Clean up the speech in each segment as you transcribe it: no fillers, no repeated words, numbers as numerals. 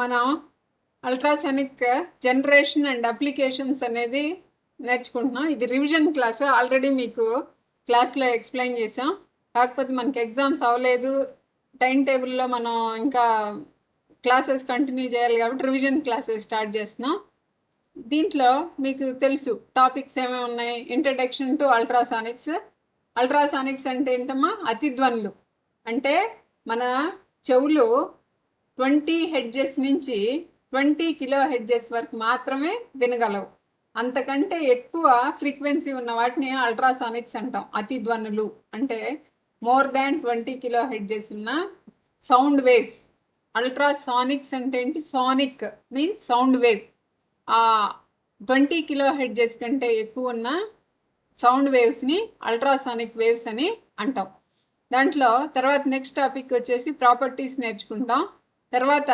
మనం ultrasonic generation and applications అనేది నేర్చుకుంటున్నాం. ఇది రివిజన్ క్లాస్. ఆల్రెడీ మీకు క్లాస్లో ఎక్స్ప్లెయిన్ చేసాం. కాకపోతే మనకి ఎగ్జామ్స్ అవ్వలేదు, టైం టేబుల్లో మనం ఇంకా క్లాసెస్ కంటిన్యూ చేయాలి కాబట్టి రివిజన్ క్లాసెస్ స్టార్ట్ చేస్తున్నాం. దీంట్లో మీకు తెలుసు టాపిక్స్ ఏమేమి ఉన్నాయి. Introduction to ultrasonics. అల్ట్రాసానిక్స్ అంటే ఏంటమ్మా? అతిధ్వనులు. అంటే మన చెవులు 20 హెడ్జెస్ నుంచి 20 కిలో హెడ్జెస్ వరకు మాత్రమే వినగలవు. అంతకంటే ఎక్కువ ఫ్రీక్వెన్సీ ఉన్న వాటిని అల్ట్రాసానిక్స్ అంటాం. అతిధ్వనులు అంటే మోర్ దాన్ 20 కిలో హెడ్జెస్ ఉన్న సౌండ్ వేవ్స్. అల్ట్రాసానిక్స్ అంటే ఏంటి? Sonic means sound wave. ఆ 20 కిలో హెడ్జెస్ కంటే ఎక్కువ ఉన్న సౌండ్ వేవ్స్ని అల్ట్రాసానిక్ వేవ్స్ అని అంటాం. దాంట్లో తర్వాత నెక్స్ట్ టాపిక్ వచ్చేసి ప్రాపర్టీస్ నేర్చుకుంటాం. తర్వాత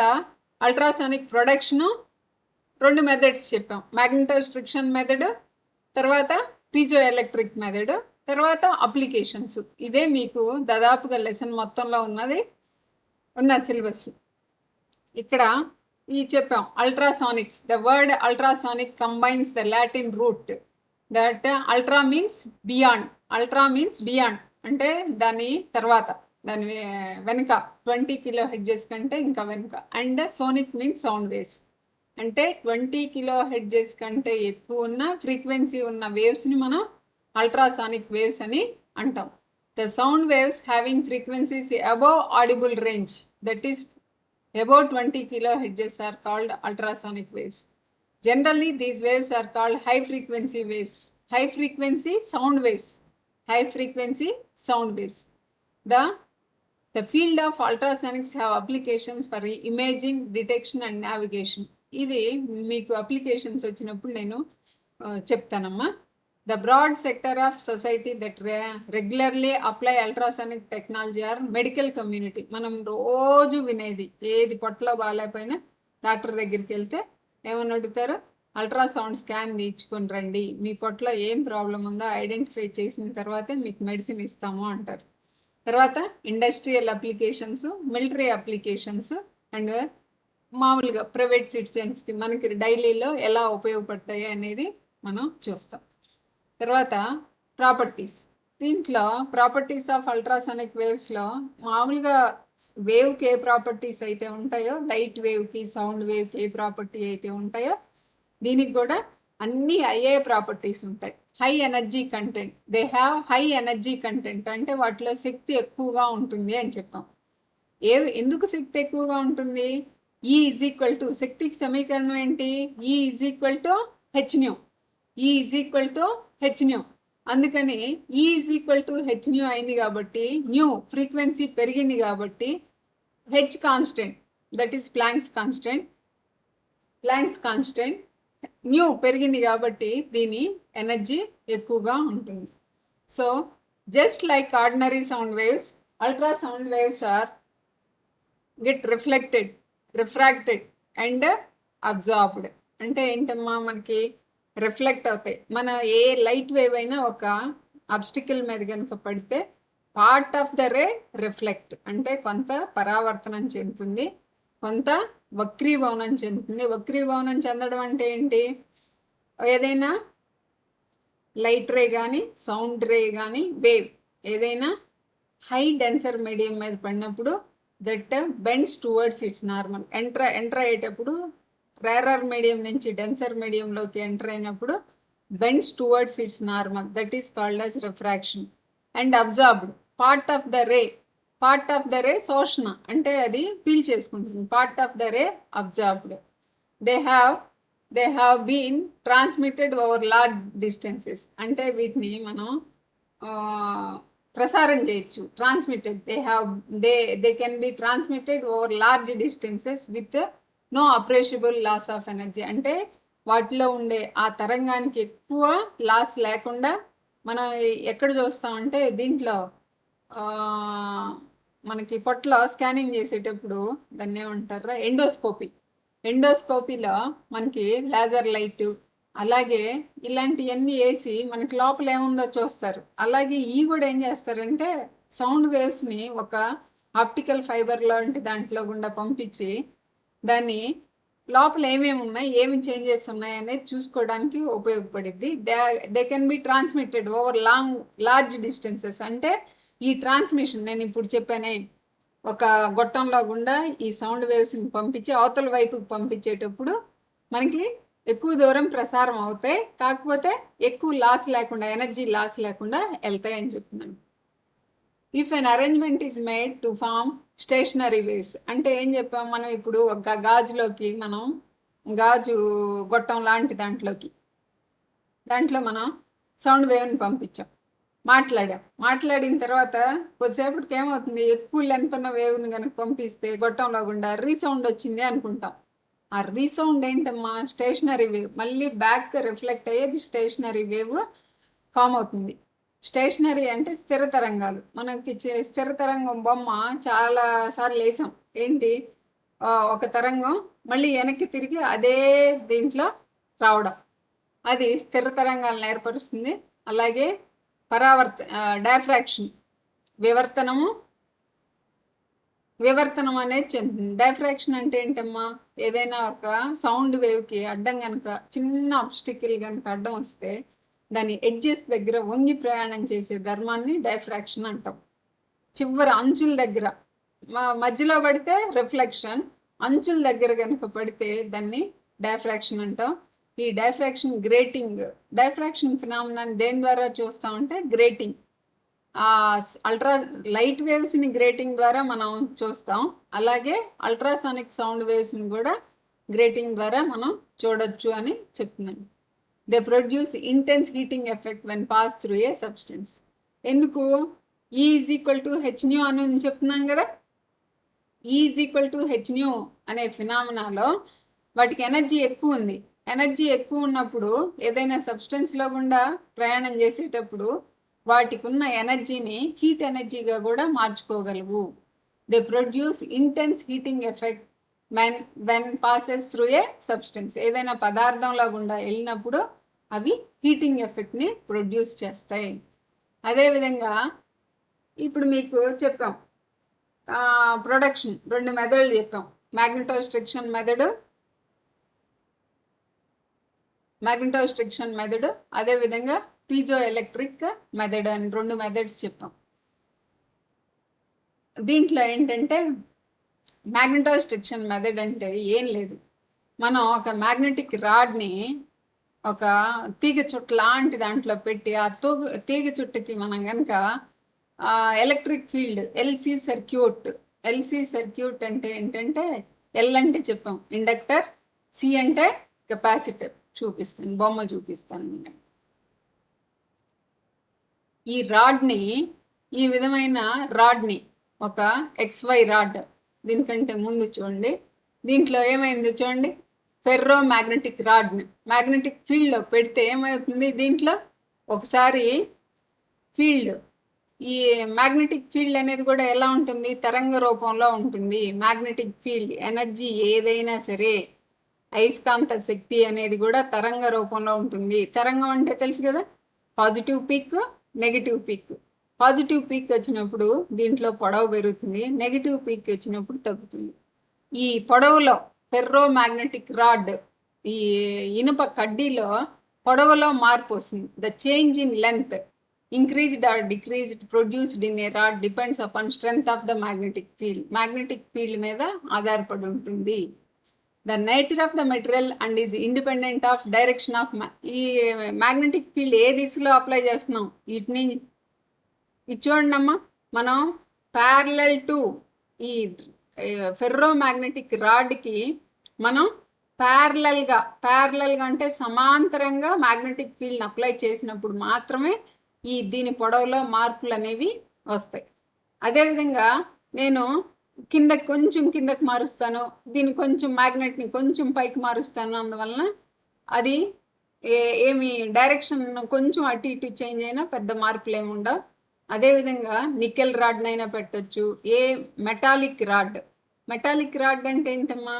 అల్ట్రాసానిక్ ప్రొడక్షను 2 మెథడ్స్ చెప్పాం. మ్యాగ్నెటోస్ట్రిక్షన్ మెథడ్, తర్వాత పీజో ఎలక్ట్రిక్ మెథడ్, తర్వాత అప్లికేషన్స్. ఇదే మీకు దాదాపుగా లెసన్ మొత్తంలో ఉన్న సిలబస్. ఇక్కడ ఈ చెప్పాం ultrasonics. The word ultrasonic combines the Latin root that ultra means beyond. Ultra means beyond అంటే దాని తర్వాత, దాని వెనుక 20 కిలో హెడ్జెస్ కంటే ఇంకా వెనుక. And sonic means sound waves అంటే 20 కిలో హెడ్జెస్ కంటే ఎక్కువ ఉన్న ఫ్రీక్వెన్సీ ఉన్న వేవ్స్ని మనం అల్ట్రాసానిక్ వేవ్స్ అని అంటాం. The sound waves having frequencies above audible range, that is above 20 kilohertz are called ultrasonic waves. Generally, these waves are called high frequency waves. High frequency sound waves. High frequency sound waves. The field of ultrasonics have applications for imaging, detection and navigation. ఇది మీకు applications వచ్చినప్పుడు నేను చెప్తానమ్మా. The broad sector of society that regularly apply ultrasonic technology are medical community. మనం రోజు వినేది ఏది పొట్టలో బాగాలేకపోయినా డాక్టర్ దగ్గరికి వెళ్తే ఏమని అడుగుతారు? అల్ట్రాసౌండ్ స్కాన్ తీయించుకొని రండి, మీ పొట్టలో ఏం ప్రాబ్లం ఉందో ఐడెంటిఫై చేసిన తర్వాతే మీకు మెడిసిన్ ఇస్తాము అంటారు. తర్వాత industrial applications, military applications and మామూలుగా ప్రైవేట్ సిటిజన్స్కి మనకి డైలీలో ఎలా ఉపయోగపడతాయి అనేది మనం చూస్తాం. తర్వాత ప్రాపర్టీస్. దీంట్లో ప్రాపర్టీస్ ఆఫ్ అల్ట్రాసానిక్ వేవ్స్లో మామూలుగా వేవ్కి ఏ ప్రాపర్టీస్ అయితే ఉంటాయో, లైట్ వేవ్కి, సౌండ్ వేవ్కి ఏ ప్రాపర్టీ అయితే ఉంటాయో దీనికి కూడా అన్ని అయ్యే ప్రాపర్టీస్ ఉంటాయి. High energy content. They have high energy content అంటే వాటిలో శక్తి ఎక్కువగా ఉంటుంది అని చెప్పాం. ఎందుకు శక్తి ఎక్కువగా ఉంటుంది? ఈ ఈజ్ ఈక్వల్ టు, శక్తికి సమీకరణం ఏంటి? ఈ ఈజ్ ఈక్వల్ టు హెచ్న్యూ. ఈ ఈజ్ ఈక్వల్ టు హెచ్న్యూ. అందుకని ఈ ఈజ్ ఈక్వల్ టు హెచ్న్యూ అయింది కాబట్టి, న్యూ ఫ్రీక్వెన్సీ పెరిగింది కాబట్టి H constant, that is Planck's constant. Planck's constant nu పెరిగింది కాబట్టి దీని ఎనర్జీ ఎక్కువగా ఉంటుంది. So just like ordinary sound waves, ultrasound waves are get reflected, refracted and absorbed. అంటే ఏంటమ్మా? మనకి రిఫ్లెక్ట్ అవుతాయి. మన ఏ లైట్ వేవ్ అయినా ఒక అబ్స్టికల్ మీద కనుక పడితే part of the ray reflect అంటే కొంత పరావర్తనం చెందుతుంది, కొంత వక్రీభవనం చెందుతుంది. వక్రీభవనం చెందడం అంటే ఏంటి? ఏదైనా లైట్ రే కానీ, సౌండ్ రే కానీ, వేవ్ ఏదైనా హై డెన్సర్ మీడియం మీద పడినప్పుడు that bends towards its normal. Enter అయ్యేటప్పుడు రేరర్ మీడియం నుంచి డెన్సర్ మీడియంలోకి ఎంటర్ అయినప్పుడు bends towards its normal, that is called as refraction. And absorbed, part of the ray. Part of the ray శోషణ అంటే అది పీల్ చేసుకుంటుంది. Part of the ray absorbed. They have been transmitted over large distances అంటే వీటిని మనం ప్రసారం చేయొచ్చు. Transmitted, they can be transmitted over large distances with no అప్రెషబుల్ loss of energy. అంటే వాటిలో ఉండే ఆ తరంగానికి ఎక్కువ లాస్ లేకుండా మనం ఎక్కడ చూస్తామంటే దీంట్లో మనకి పొట్టలో స్కానింగ్ చేసేటప్పుడు దాన్ని ఏమంటారా? ఎండోస్కోపీ. ఎండోస్కోపీలో మనకి లేజర్ లైట్ అలాగే ఇలాంటివన్నీ వేసి మనకి లోపల ఏముందో చూస్తారు. అలాగే ఈ కూడా ఏం చేస్తారంటే సౌండ్ వేవ్స్ని ఒక ఆప్టికల్ ఫైబర్ లాంటి దాంట్లో గుండా పంపించి దాన్ని లోపల ఏమేమి ఉన్నాయి, ఏమి చేంజెస్ ఉన్నాయి అనేది చూసుకోవడానికి ఉపయోగపడిద్ది. They can be transmitted over large distances. అంటే ఈ ట్రాన్స్మిషన్ నేను ఇప్పుడు చెప్పానే, ఒక గొట్టంలో గుండా ఈ సౌండ్ వేవ్స్ని పంపించి అవతల వైపుకి పంపించేటప్పుడు మనకి ఎక్కువ దూరం ప్రసారం అవుతాయి, కాకపోతే ఎక్కువ లాస్ లేకుండా, ఎనర్జీ లాస్ లేకుండా వెళ్తాయి అని చెప్తున్నాను. If an arrangement is made to form stationary waves, అంటే ఏం చెప్పాం మనం ఇప్పుడు, ఒక గాజులోకి మనం గాజు గొట్టం లాంటి దాంట్లో మనం సౌండ్ వేవ్ని పంపించాం, మాట్లాడిన తర్వాత కొద్దిసేపటికి ఏమవుతుంది, ఎక్కువ లెంత్ ఉన్న వేవ్ని కనుక పంపిస్తే గొట్టంలో గుండా రీసౌండ్ వచ్చింది అనుకుంటాం. ఆ రీసౌండ్ ఏంటమ్మా, స్టేషనరీ వేవ్. మళ్ళీ బ్యాక్ రిఫ్లెక్ట్ అయ్యేది స్టేషనరీ వేవ్ ఫామ్ అవుతుంది. స్టేషనరీ అంటే స్థిర తరంగాలు. మనకి స్థిర తరంగం బొమ్మ చాలా సార్లు వేసాం. ఏంటి, ఒక తరంగం మళ్ళీ వెనక్కి తిరిగి అదే దీంట్లో రావడం, అది స్థిర తరంగాలను ఏర్పరుస్తుంది. అలాగే డైఫ్రాక్షన్, వివర్తనం అనేది చెందుతుంది. డైఫ్రాక్షన్ అంటే ఏంటమ్మా, ఏదైనా ఒక సౌండ్ వేవ్కి అడ్డం కనుక, చిన్న ఆబ్స్టికల్ కనుక అడ్డం వస్తే దాని ఎడ్జెస్ దగ్గర వంగి ప్రయాణం చేసే ధర్మాన్ని డైఫ్రాక్షన్ అంటాం. చివరి అంచుల దగ్గర, మధ్యలో పడితే రిఫ్లెక్షన్, అంచుల దగ్గర కనుక పడితే దాన్ని డైఫ్రాక్షన్ అంటాం. ఈ డైఫ్రాక్షన్ ఫినామినాన్ని దేని ద్వారా చూస్తామంటే గ్రేటింగ్, అల్ట్రా లైట్ వేవ్స్ని గ్రేటింగ్ ద్వారా మనం చూస్తాం. అలాగే అల్ట్రాసానిక్ సౌండ్ వేవ్స్ని కూడా గ్రేటింగ్ ద్వారా మనం చూడొచ్చు అని చెప్తున్నాను. They produce intense heating effect when pass through a substance. ఎందుకు, E = hν అని చెప్తున్నాం కదా. E = hν అనే ఫినామినాలో వాటికి ఎనర్జీ ఎక్కువ ఉంది. ఎనర్జీ ఎక్కువ ఉన్నప్పుడు ఏదైనా సబ్స్టెన్స్లో గుండా ప్రయాణం చేసేటప్పుడు వాటికి ఉన్న ఎనర్జీని హీట్ ఎనర్జీగా కూడా మార్చుకోగలవు. They produce intense heating effect when passes through a substance. ఏదైనా పదార్థంలో గుండా వెళ్ళినప్పుడు అవి హీటింగ్ ఎఫెక్ట్ని ప్రొడ్యూస్ చేస్తాయి. అదేవిధంగా ఇప్పుడు మీకు చెప్పాం, ప్రొడక్షన్ 2 మెథడ్లు చెప్పాం, మ్యాగ్నెటోస్ట్రిక్షన్ మెథడ్, అదేవిధంగా పీజో ఎలక్ట్రిక్ మెథడ్ అని 2 మెథడ్స్ చెప్పాం. దీంట్లో ఏంటంటే మ్యాగ్నెటోస్ట్రిక్షన్ మెథడ్ అంటే ఏం లేదు, మనం ఒక మ్యాగ్నెటిక్ రాడ్ని ఒక తీగ చుట్ట లాంటి దాంట్లో పెట్టి ఆ తీగ చుట్టకి మనం కనుక ఎలక్ట్రిక్ ఫీల్డ్ ఎల్సి సర్క్యూట్ అంటే ఏంటంటే, ఎల్ అంటే చెప్పాం ఇండక్టర్, సి అంటే కెపాసిటర్. బొమ్మ చూపిస్తాను. ఈ విధమైన రాడ్ని ఒక XY రాడ్, దీనికంటే ముందు చూడండి, దీంట్లో ఏమైంది చూడండి, ఫెర్రో మ్యాగ్నెటిక్ రాడ్ని మ్యాగ్నెటిక్ ఫీల్డ్లో పెడితే ఏమవుతుంది, దీంట్లో ఒకసారి ఫీల్డ్, ఈ మ్యాగ్నెటిక్ ఫీల్డ్ అనేది కూడా ఎలా ఉంటుంది, తరంగ రూపంలో ఉంటుంది. మ్యాగ్నెటిక్ ఫీల్డ్ ఎనర్జీ ఏదైనా సరే, అయస్కాంత శక్తి అనేది కూడా తరంగ రూపంలో ఉంటుంది. తరంగం అంటే తెలుసు కదా, positive peak, negative peak. Positive peak వచ్చినప్పుడు దీంట్లో పొడవు పెరుగుతుంది, నెగిటివ్ పీక్ వచ్చినప్పుడు తగ్గుతుంది. ఈ పొడవులో ఫెర్రో మ్యాగ్నెటిక్ రాడ్, ఈ ఇనుప కడ్డీలో పొడవులో మార్పు వస్తుంది. The change in length increased or decreased produced in a rod depends upon strength of the magnetic field. Magnetic field మీద ఆధారపడి ఉంటుంది. The nature of the material and is independent of direction of ఈ magnetic field ఏ దిశలో apply చేస్తున్నాం, వీటిని ఇది చూడండి అమ్మా, మనం ప్యారలల్ టు ఈ ఫెర్రో మ్యాగ్నెటిక్ రాడ్కి మనం ప్యారలల్గా అంటే సమాంతరంగా మ్యాగ్నెటిక్ ఫీల్డ్ని అప్లై చేసినప్పుడు మాత్రమే దీని పొడవులో మార్పులు అనేవి వస్తాయి. అదేవిధంగా నేను కొంచెం కిందకి మారుస్తాను, దీని కొంచెం మ్యాగ్నెట్ని కొంచెం పైకి మారుస్తాను, అందువలన అది ఏమి డైరెక్షన్ కొంచెం అటు ఇటు చేంజ్ అయినా పెద్ద మార్పులు ఏమి ఉండవు. అదేవిధంగా నికెల్ రాడ్నైనా పెట్టచ్చు. మెటాలిక్ రాడ్ అంటే ఏంటమ్మా,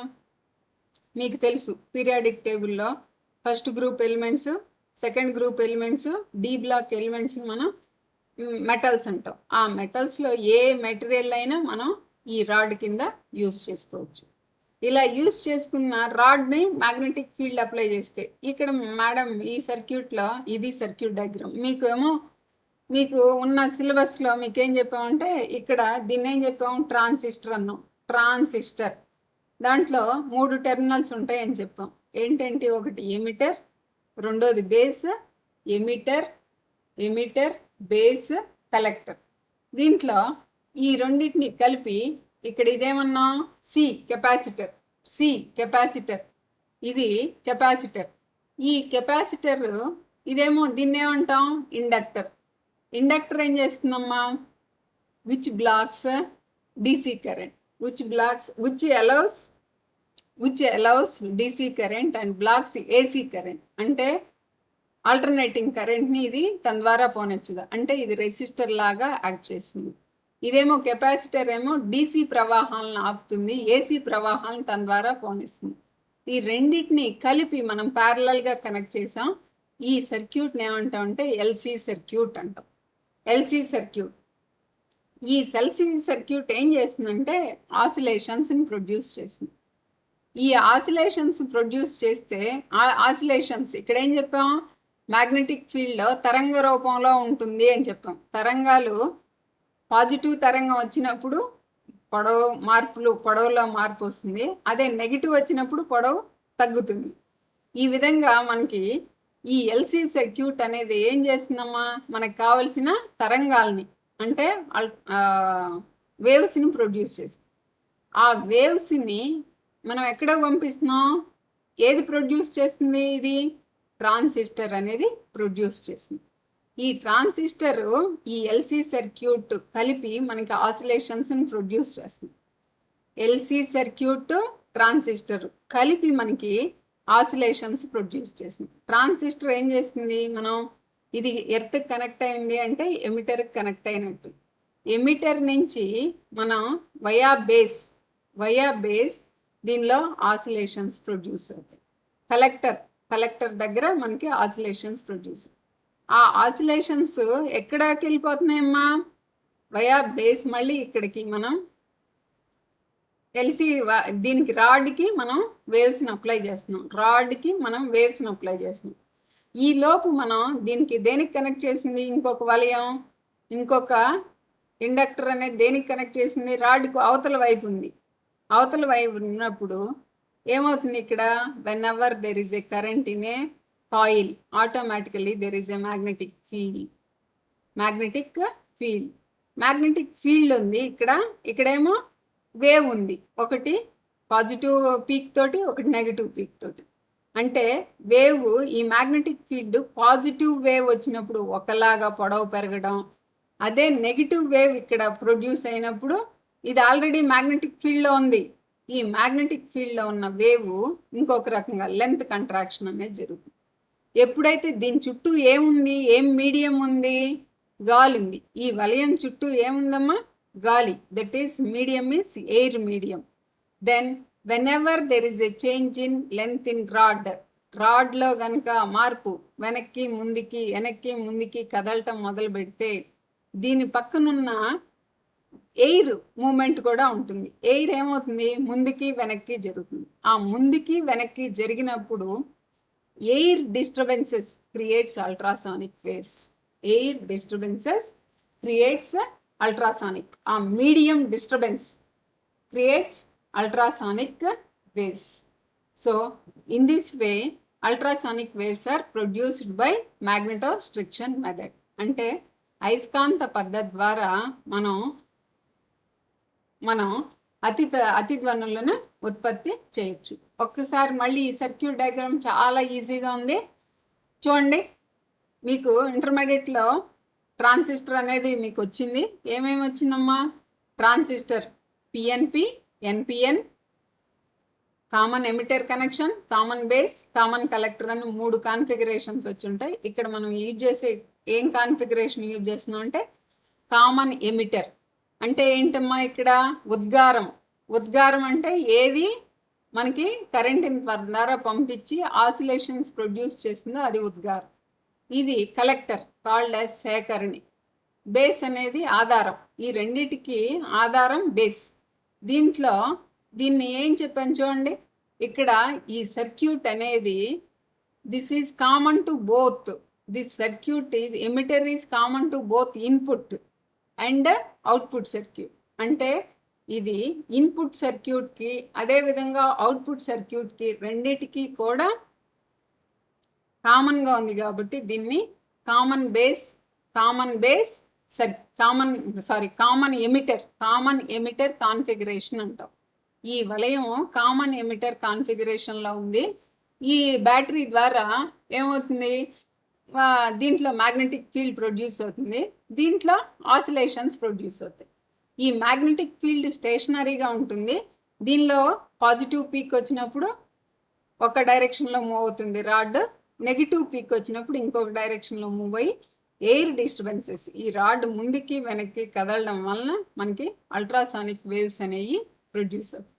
మీకు తెలుసు, పీరియాడిక్ టేబుల్లో first group elements, second group elements, D block ఎలిమెంట్స్ని మనం మెటల్స్ అంటాం. ఆ మెటల్స్లో ఏ మెటీరియల్ అయినా మనం ఈ రాడ్ కింద యూస్ చేసుకోవచ్చు. ఇలా యూస్ చేసుకున్న రాడ్ని మ్యాగ్నెటిక్ ఫీల్డ్ అప్లై చేస్తే ఇక్కడ మేడం ఈ సర్క్యూట్లో ఇది సర్క్యూట్ డయాగ్రామ్ మీకు ఉన్న సిలబస్లో మీకు ఏం చెప్పామంటే ఇక్కడ దీన్ని ఏం చెప్పాము ట్రాన్సిస్టర్ అన్నాం. ట్రాన్సిస్టర్ దాంట్లో 3 టెర్మినల్స్ ఉంటాయని చెప్పాం. ఏంటంటే ఒకటి ఎమిటర్, రెండోది బేస్, ఎమిటర్ బేస్, కలెక్టర్. దీంట్లో ఈ రెండింటిని కలిపి ఇక్కడ ఇదేమన్నా కెపాసిటర్ ఇది కెపాసిటర్. ఈ కెపాసిటర్ ఇదేమో దీన్ని ఏమంటాం ఇండక్టర్ ఏం చేస్తుందమ్మా which blocks DC current which allows DC current and blocks AC current. అంటే ఆల్టర్నేటింగ్ కరెంట్ని ఇది తన ద్వారా పోనొచ్చుదా అంటే ఇది రెసిస్టర్ లాగా యాక్ట్ చేస్తుంది. ఇదేమో కెపాసిటర్ ఏమో DC ప్రవాహాలను ఆపుతుంది, AC ప్రవాహాలను తన ద్వారా పోనిస్తుంది. ఈ రెండింటిని కలిపి మనం ప్యారలల్గా కనెక్ట్ చేసాం. ఈ సర్క్యూట్ని ఏమంటాం అంటే LC సర్క్యూట్ అంటాం. LC సర్క్యూట్ ఈ LC సర్క్యూట్ ఏం చేస్తుందంటే ఆసిలేషన్స్ని ప్రొడ్యూస్ చేస్తుంది. ఈ ఆసిలేషన్స్ ప్రొడ్యూస్ చేస్తే ఆసిలేషన్స్ ఇక్కడ ఏం చెప్పాం మ్యాగ్నెటిక్ ఫీల్డ్లో తరంగ రూపంలో ఉంటుంది అని చెప్పాం. తరంగాలు పాజిటివ్ తరంగం వచ్చినప్పుడు పొడవులో మార్పు వస్తుంది, అదే నెగిటివ్ వచ్చినప్పుడు పొడవు తగ్గుతుంది. ఈ విధంగా మనకి ఈ LC సర్క్యూట్ అనేది ఏం చేస్తుందమ్మా మనకు కావలసిన తరంగాల్ని అంటే వేవ్స్ని ప్రొడ్యూస్ చేస్తుంది. ఆ వేవ్స్ని మనం ఎక్కడ పంపిస్తున్నాం, ఏది ప్రొడ్యూస్ చేస్తుంది, ఇది ట్రాన్సిస్టర్ అనేది ప్రొడ్యూస్ చేస్తుంది. ఈ ట్రాన్సిస్టర్ ఈ LC సర్క్యూట్ కలిపి మనకి ఆసిలేషన్స్ని ప్రొడ్యూస్ చేస్తుంది. LC సర్క్యూట్ ట్రాన్సిస్టర్ కలిపి మనకి ఆసిలేషన్స్ ప్రొడ్యూస్ చేస్తుంది. ట్రాన్సిస్టర్ ఏం చేస్తుంది, మనం ఇది ఎర్త్కి కనెక్ట్ అయింది అంటే ఎమిటర్కి కనెక్ట్ అయినట్టు. ఎమిటర్ నుంచి మనం వయా బేస్ దీనిలో ఆసిలేషన్స్ ప్రొడ్యూస్ అవుతాయి. కలెక్టర్ దగ్గర మనకి ఆసిలేషన్స్ ప్రొడ్యూస్. ఆ ఆసిలేషన్స్ ఎక్కడికి వెళ్ళిపోతున్నాయమ్మా వయా బేస్ మళ్ళీ ఇక్కడికి మనం దీనికి రాడ్కి మనం వేవ్స్ని అప్లై చేస్తున్నాం. ఈ లోపు మనం దేనికి కనెక్ట్ చేసింది, ఇంకొక వలయం, ఇంకొక ఇండక్టర్ అనేది దేనికి కనెక్ట్ చేసింది, రాడ్కు అవతల వైపు ఉంది. అవతల వైపు ఉన్నప్పుడు ఏమవుతుంది ఇక్కడ when ever there is a current in a coil automatically there is a magnetic field ఉంది. ఇక్కడేమో వేవ్ ఉంది, ఒకటి పాజిటివ్ పీక్ తోటి ఒకటి నెగిటివ్ పీక్ తోటి. అంటే వేవ్ ఈ మ్యాగ్నెటిక్ ఫీల్డ్ పాజిటివ్ వేవ్ వచ్చినప్పుడు ఒకలాగా పొడవు పెరగడం, అదే నెగిటివ్ వేవ్ ఇక్కడ ప్రొడ్యూస్ అయినప్పుడు ఇది ఆల్రెడీ మ్యాగ్నెటిక్ ఫీల్డ్లో ఉంది. ఈ మ్యాగ్నెటిక్ ఫీల్డ్లో ఉన్న వేవ్ ఇంకొక రకంగా లెంత్ కంట్రాక్షన్ అనేది జరుగుతుంది. ఎప్పుడైతే దీని చుట్టూ ఏం మీడియం ఉంది, గాలి ఉంది. ఈ వలయం చుట్టూ ఏముందమ్మా గాలి, that is medium is air medium. Then whenever there is a change in length in రాడ్లో కనుక మార్పు వెనక్కి ముందుకి కదలటం మొదలు పెడితే దీని పక్కనున్న ఎయిర్ మూమెంట్ కూడా ఉంటుంది. ఎయిర్ ఏమవుతుంది ముందుకి వెనక్కి జరుగుతుంది. ఆ ముందుకి వెనక్కి జరిగినప్పుడు air disturbances creates ultrasonic waves. ఆ medium disturbance creates ultrasonic waves. So in this way ultrasonic waves are produced by magnetostriction method. అంటే అయస్కాంత పద్ధతి ద్వారా మనం అతి ధ్వనులను ఉత్పత్తి చేయొచ్చు. ఒక్కసారి మళ్ళీ ఈ సర్క్యూట్ డయాగ్రామ్ చాలా ఈజీగా ఉంది చూడండి. మీకు ఇంటర్మీడియట్లో ట్రాన్సిస్టర్ అనేది మీకు వచ్చింది. ఏమేమి వచ్చిందమ్మా transistor PNP, NPN, common emitter connection, common base, common collector అని 3 కాన్ఫిగరేషన్స్ వచ్చి ఉంటాయి. ఇక్కడ మనం యూజ్ చేసే ఏం కాన్ఫిగరేషన్ యూజ్ చేస్తున్నాం అంటే కామన్ ఎమిటర్. అంటే ఏంటమ్మా ఇక్కడ ఉద్గారం అంటే ఏది మనకి కరెంట్ ద్వారా పంపించి ఆసిలేషన్స్ ప్రొడ్యూస్ చేస్తుందో అది ఉద్గారం. ఇది కలెక్టర్ కాల్డ్ యాజ్ సేకరణి. బేస్ అనేది ఆధారం. ఈ రెండిటికి ఆధారం బేస్. దీంట్లో దీన్ని ఏం చెప్పాను చూడండి, ఇక్కడ ఈ సర్క్యూట్ అనేది this is common to both, this circuit is emitter is common to both input and output circuit. అంటే ఇది ఇన్పుట్ సర్క్యూట్కి అదేవిధంగా అవుట్పుట్ సర్క్యూట్కి రెండిటికి కూడా కామన్గా ఉంది కాబట్టి దీన్ని కామన్ ఎమిటర్ కాన్ఫిగరేషన్ అంటాం. ఈ వలయం కామన్ ఎమిటర్ కాన్ఫిగరేషన్లో ఉంది. ఈ బ్యాటరీ ద్వారా ఏమవుతుంది, దీంట్లో మ్యాగ్నెటిక్ ఫీల్డ్ ప్రొడ్యూస్ అవుతుంది, దీంట్లో ఆసిలేషన్స్ ప్రొడ్యూస్ అవుతాయి. ఈ మ్యాగ్నెటిక్ ఫీల్డ్ స్టేషనరీగా ఉంటుంది. దీనిలో పాజిటివ్ పీక్ వచ్చినప్పుడు ఒక డైరెక్షన్లో మూవ్ అవుతుంది రాడ్, నెగిటివ్ పీక్ వచ్చినప్పుడు ఇంకొక డైరెక్షన్లో మూవ్ అయ్యి ఎయిర్ డిస్టర్బెన్సెస్ ఈ రాడ్ ముందుకి వెనక్కి కదలడం వలన మనకి అల్ట్రాసానిక్ వేవ్స్ అనేవి ప్రొడ్యూస్ అవుతాయి.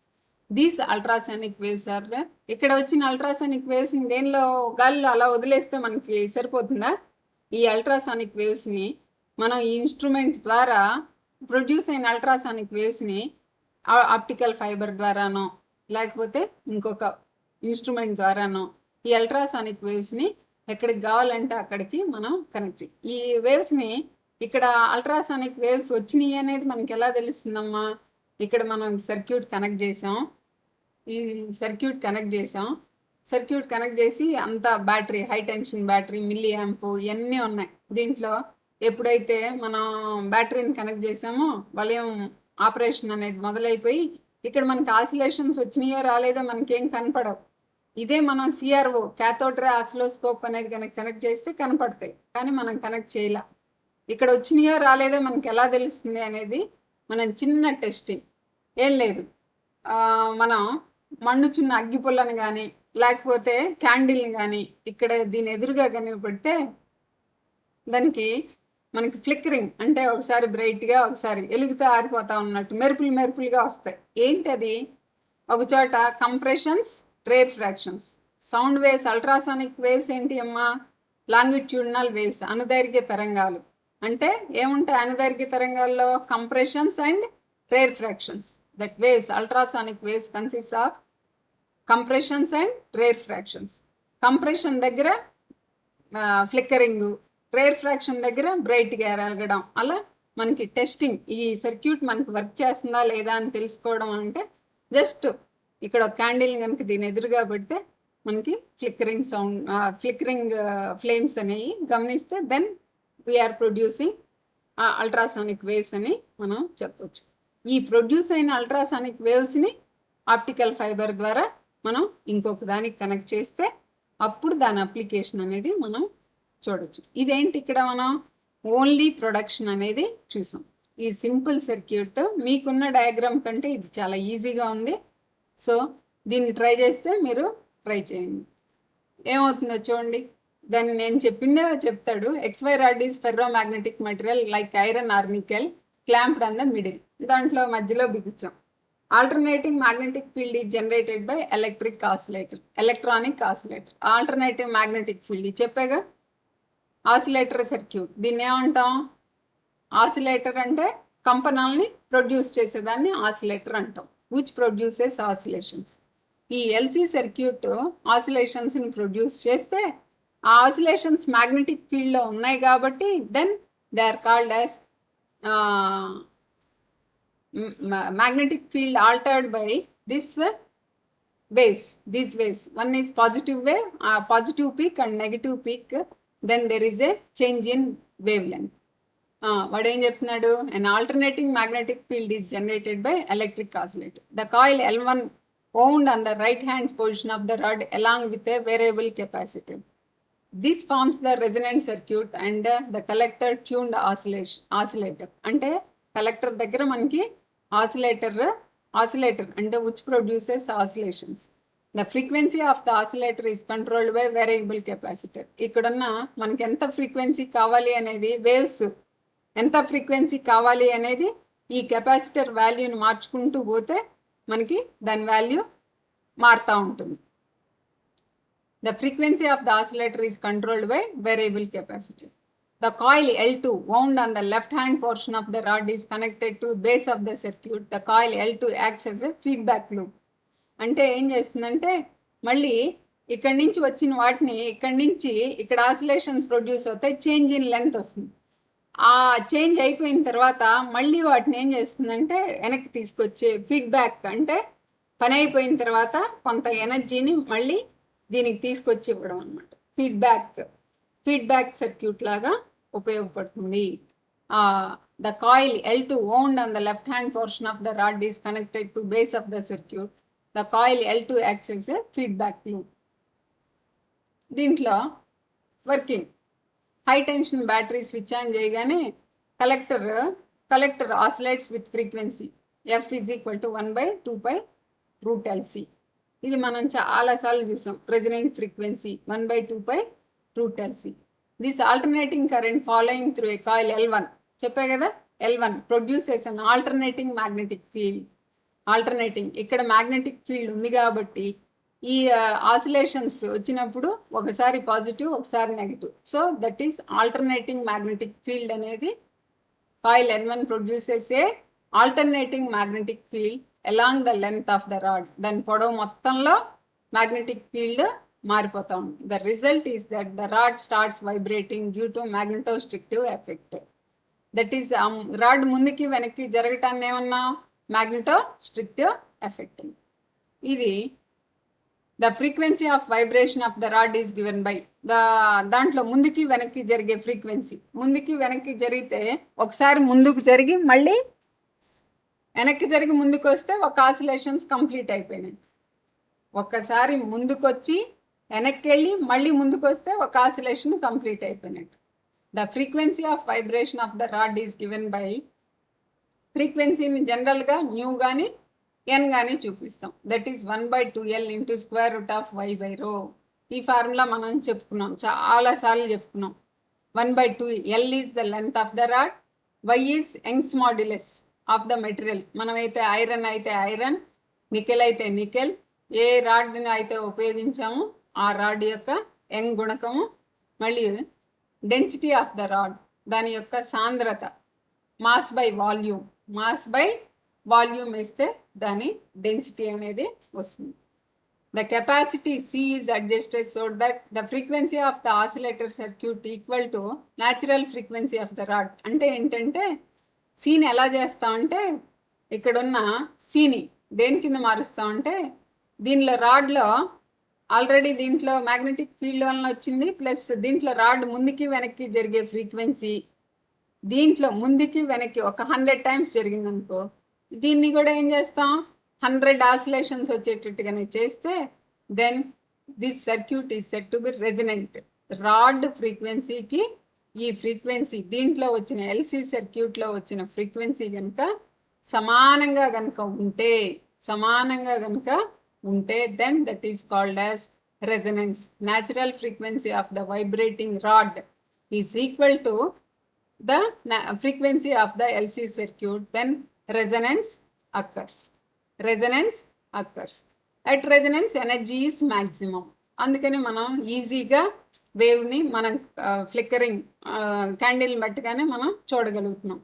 దీస్ అల్ట్రాసానిక్ వేవ్స్ ఆర్, ఇక్కడ వచ్చిన అల్ట్రాసానిక్ వేవ్స్ దేనిలో గాలిలో అలా వదిలేస్తే మనకి సరిపోతుందా? ఈ అల్ట్రాసానిక్ వేవ్స్ని మనం ఈ ఇన్స్ట్రుమెంట్ ద్వారా ప్రొడ్యూస్ అయిన అల్ట్రాసానిక్ వేవ్స్ని ఆప్టికల్ ఫైబర్ ద్వారానో లేకపోతే ఇంకొక ఇన్స్ట్రుమెంట్ ద్వారానో ఈ అల్ట్రాసానిక్ వేవ్స్ని ఎక్కడికి కావాలంటే అక్కడికి మనం కనెక్ట్. ఈ వేవ్స్ని ఇక్కడ అల్ట్రాసానిక్ వేవ్స్ వచ్చినాయి అనేది మనకి ఎలా తెలుస్తుందమ్మా? ఇక్కడ మనం సర్క్యూట్ కనెక్ట్ చేసాం, ఈ సర్క్యూట్ కనెక్ట్ చేసి అంతా battery, high tension battery, milli amp ఇవన్నీ ఉన్నాయి దీంట్లో. ఎప్పుడైతే మనం బ్యాటరీని కనెక్ట్ చేసామో వలయం ఆపరేషన్ అనేది మొదలైపోయి ఇక్కడ మనకి ఆసిలేషన్స్ వచ్చినాయో రాలేదో మనకేం కనపడవు. ఇదే మనం సిఆర్ఓ క్యాథోడ్ రే ఆసిలోస్కోప్ అనేది కనెక్ట్ చేస్తే కనపడతాయి, కానీ మనం కనెక్ట్ చేయలే. ఇక్కడ వచ్చినాయో రాలేదో మనకి ఎలా తెలుస్తుంది అనేది మనం చిన్న టెస్టింగ్, ఏం లేదు, మనం మండుచున్న అగ్గిపుల్లని కానీ లేకపోతే క్యాండిల్ని కానీ ఇక్కడ దీని ఎదురుగా కనిపెడితే దానికి మనకి ఫ్లిక్కరింగ్ అంటే ఒకసారి బ్రైట్గా ఒకసారి వెలుగుతూ ఆరిపోతూ ఉన్నట్టు మెరుపులుగా వస్తాయి. ఏంటి అది? ఒక చోట compressions, rarefactions, sound waves, ultrasonic waves ఏంటి అమ్మా? లాంగిట్యూడినల్ వేవ్స్, అనుదైర్ఘ్య తరంగాలు. అంటే ఏముంటాయి అనుదైర్ఘ్య తరంగాల్లో? Compressions and rarefactions. That waves, ultrasonic waves consist of compressions and rarefactions. Compression దగ్గర ఫ్లిక్కరింగ్, రేర్ ఫ్రాక్షన్ దగ్గర బ్రైట్గా ఎరగడం. అలా మనకి టెస్టింగ్, ఈ సర్క్యూట్ మనకి వర్క్ చేస్తుందా లేదా అని తెలుసుకోవడం అంటే జస్ట్ ఇక్కడ ఒక క్యాండిల్ కనుక దీని ఎదురుగా పెడితే మనకి ఫ్లిక్కరింగ్ ఫ్లేమ్స్ అనేవి గమనిస్తే then we are producing ultrasonic waves అని మనం చెప్పొచ్చు. ఈ ప్రొడ్యూస్ అయిన అల్ట్రాసానిక్ వేవ్స్ని ఆప్టికల్ ఫైబర్ ద్వారా మనం ఇంకొక దానికి కనెక్ట్ చేస్తే అప్పుడు దాని అప్లికేషన్ అనేది మనం చూడొచ్చు. ఇదేంటి, ఇక్కడ మనం ఓన్లీ ప్రొడక్షన్ అనేది చూసాం. ఈ సింపుల్ సర్క్యూట్ మీకున్న డయాగ్రామ్ కంటే ఇది చాలా ఈజీగా ఉంది. సో దీన్ని ట్రై చేస్తే మీరు ట్రై చేయండి, ఏమవుతుందో చూడండి. దాన్ని నేను చెప్పిందే చెప్తాడు. XY rod is ferromagnetic material like iron or nickel clamped on the middle. దాంట్లో మధ్యలో బిగించాం. Alternating magnetic field is generated by electronic oscillator. Alternative magnetic field చెప్పేగా, ఆసిలేటర్ సర్క్యూట్. దీన్ని ఏమంటాం? ఆసిలేటర్ అంటే కంపనాలని ప్రొడ్యూస్ చేసేదాన్ని ఆసిలేటర్ అంటాం, విచ్ ప్రొడ్యూసెస్ ఆసిలేషన్స్. ఈ ఎల్సి సర్క్యూట్ ఆసిలేషన్స్ని ప్రొడ్యూస్ చేస్తే ఆ ఆసిలేషన్స్ మ్యాగ్నెటిక్ ఫీల్డ్లో ఉన్నాయి కాబట్టి then they are called as magnetic field altered by these waves. One is positive wave, positive peak and negative peak. Then there is a change in wavelength. What ఏం చెప్తున్నాడు? An alternating magnetic field is generated by electric oscillator. The coil L1 wound on the right hand portion of the rod along with a variable capacitor. This forms the resonant circuit and the collector tuned oscillator. అంటే collector దగ్గర మనకి oscillator అంటే which produces oscillations. The frequency of the oscillator is controlled by variable capacitor. ఇక్కడున్న మనకి ఎంత frequency కావాలి అనేది, waves ఎంత ఫ్రీక్వెన్సీ కావాలి అనేది ఈ కెపాసిటర్ వాల్యూని మార్చుకుంటూ పోతే మనకి దాని వాల్యూ మారుతూ ఉంటుంది. The frequency of the oscillator is controlled by variable capacitor. The coil L2 wound on the left hand portion of the rod is connected to base of the circuit. The coil L2 acts as a feedback loop. అంటే ఏం చేస్తుందంటే మళ్ళీ ఇక్కడి నుంచి వచ్చిన వాటిని ఇక్కడి నుంచి ఇక్కడ ఆసిలేషన్స్ ప్రొడ్యూస్ అవుతాయి, చేంజ్ ఇన్ లెంత్ వస్తుంది. ఆ చేంజ్ అయిపోయిన తర్వాత మళ్ళీ వాటిని ఏం చేస్తుందంటే వెనక్కి తీసుకొచ్చే ఫీడ్బ్యాక్, అంటే పని అయిపోయిన తర్వాత కొంత ఎనర్జీని మళ్ళీ దీనికి తీసుకొచ్చి ఇవ్వడం అనమాట. ఫీడ్బ్యాక్ సర్క్యూట్ లాగా ఉపయోగపడుతుంది. The coil L2 wound on the left hand portion of the rod is connected to base of the circuit. The coil L2 acts as a feedback loop. దీంట్లో working, high tension battery switch on చేయగానే collector oscillates with frequency F is equal to 1/2π√LC. ఇది మనం చాలాసార్లు చూసాం. Resonant frequency 1/2π√LC. This alternating current following through a coil L1, చెప్పే కదా, L1 produces an alternating magnetic field. Alternating, ఇక్కడ magnetic field ఉంది కాబట్టి ఈ ఆసిలేషన్స్ వచ్చినప్పుడు ఒకసారి పాజిటివ్ ఒకసారి negative. So that is alternating magnetic field అనేది coil N1 produces a alternating magnetic field along the length of the rod. దాని పొడవు మొత్తంలో మ్యాగ్నెటిక్ ఫీల్డ్ మారిపోతా ఉంటుంది. The result is that the rod starts vibrating due to magnetostrictive effect. That is rod ముందుకి వెనక్కి జరగటాన్ని ఏమన్నా మ్యాగ్నెటోస్ట్రిక్టివ్ ఎఫెక్ట్. ఇది the frequency of vibration of the rod is given by దాంట్లో ముందుకి వెనక్కి జరిగే ఫ్రీక్వెన్సీ. ముందుకి వెనక్కి జరిగితే ఒకసారి ముందుకు జరిగి మళ్ళీ వెనక్కి జరిగి ముందుకు వస్తే ఒక ఆసిలేషన్స్ కంప్లీట్ అయిపోయినాయి. ఒక్కసారి ముందుకు వచ్చి వెనక్కి వెళ్ళి మళ్ళీ ముందుకు వస్తే ఒక ఆసిలేషన్ కంప్లీట్ అయిపోయినట్టు. The frequency of vibration of the rod is given by, ఫ్రీక్వెన్సీని జనరల్గా న్యూ కానీ ఎన్ కానీ చూపిస్తాం. That is 1/2L into √y/ρ. ఈ ఫార్ములా మనం చెప్పుకున్నాం, చాలాసార్లు చెప్పుకున్నాం. 1/2L is the length of the rod, y is Young's modulus of the material. మనమైతే ఐరన్ అయితే ఐరన్, నికెల్ అయితే నికెల్, ఏ రాడ్ని అయితే ఉపయోగించామో ఆ రాడ్ యొక్క యంగ్ గుణకము. మళ్ళీ డెన్సిటీ ఆఫ్ ద రాడ్, దాని యొక్క సాంద్రత. మాస్ బై వాల్యూమ్ వేస్తే దాని డెన్సిటీ అనేది వస్తుంది. The capacity C is adjusted so that the frequency of the oscillator circuit equal to natural frequency of the rod. అంటే ఏంటంటే సీని ఎలా చేస్తామంటే ఇక్కడున్న సీని దేని కింద మారుస్తామంటే దీనిలో రాడ్లో ఆల్రెడీ దీంట్లో మ్యాగ్నెటిక్ ఫీల్డ్ వలన వచ్చింది, ప్లస్ దీంట్లో రాడ్ ముందుకి వెనక్కి జరిగే ఫ్రీక్వెన్సీ దీంట్లో ముందుకి వెనక్కి ఒక 100 టైమ్స్ జరిగింది అనుకో, దీన్ని కూడా ఏం చేస్తాం 100 ఆసిలేషన్స్ వచ్చేటట్టుగానే చేస్తే then this circuit is set to be resonant. Rod ఫ్రీక్వెన్సీకి ఈ ఫ్రీక్వెన్సీ దీంట్లో వచ్చిన ఎల్సీ సర్క్యూట్లో వచ్చిన ఫ్రీక్వెన్సీ కనుక సమానంగా కనుక ఉంటే then that is called as resonance. Natural frequency of the vibrating rod is equal to the frequency of the LC circuit, then resonance occurs. At resonance energy is maximum. అందుకని మనం ఈజీగా వేవ్ని మనం ఫ్లిక్కరింగ్ క్యాండిల్ బట్టుగానే మనం చూడగలుగుతున్నాం.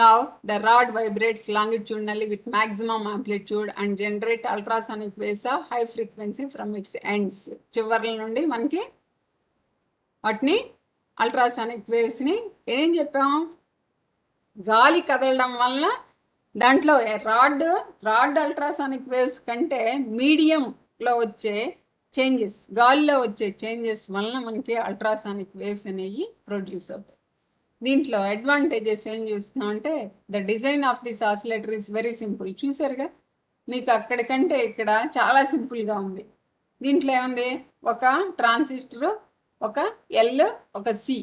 Now the rod vibrates longitudinally with maximum amplitude and generate ultrasonic waves of high frequency from its ends. చివర్ల నుండి మనకి వాటిని అల్ట్రాసానిక్ వేవ్స్ని ఏం చెప్పాం, గాలి కదలడం వల్ల దాంట్లో రాడ్ అల్ట్రాసానిక్ వేవ్స్ కంటే మీడియంలో వచ్చే చేంజెస్, గాలిలో వచ్చే చేంజెస్ వలన మనకి అల్ట్రాసానిక్ వేవ్స్ అనేవి ప్రొడ్యూస్ అవుతాయి. దీంట్లో అడ్వాంటేజెస్ ఏం చూస్తున్నాం అంటే the design of this oscillator is very simple. చూసారుగా, మీకు అక్కడికంటే ఇక్కడ చాలా సింపుల్గా ఉంది. దీంట్లో ఏముంది, ఒక ట్రాన్సిస్టర్, ఒక ఎల్, ఒక సి,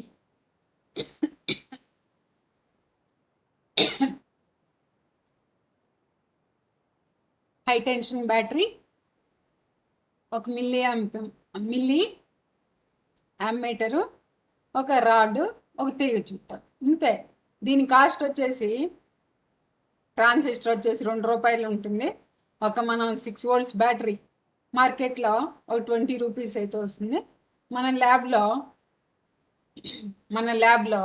హై టెన్షన్ బ్యాటరీ, ఒక మిల్లీ యామ్మీటరు, ఒక రాడ్, ఒక తీగ చుట్ట, ఇంతే. దీని కాస్ట్ వచ్చేసి ట్రాన్సిస్టర్ వచ్చేసి ₹2 ఉంటుంది. ఒక మనం 6 volts బ్యాటరీ మార్కెట్లో ఒక 20 రూపీస్ అయితే వస్తుంది. మన ల్యాబ్లో మన ల్యాబ్లో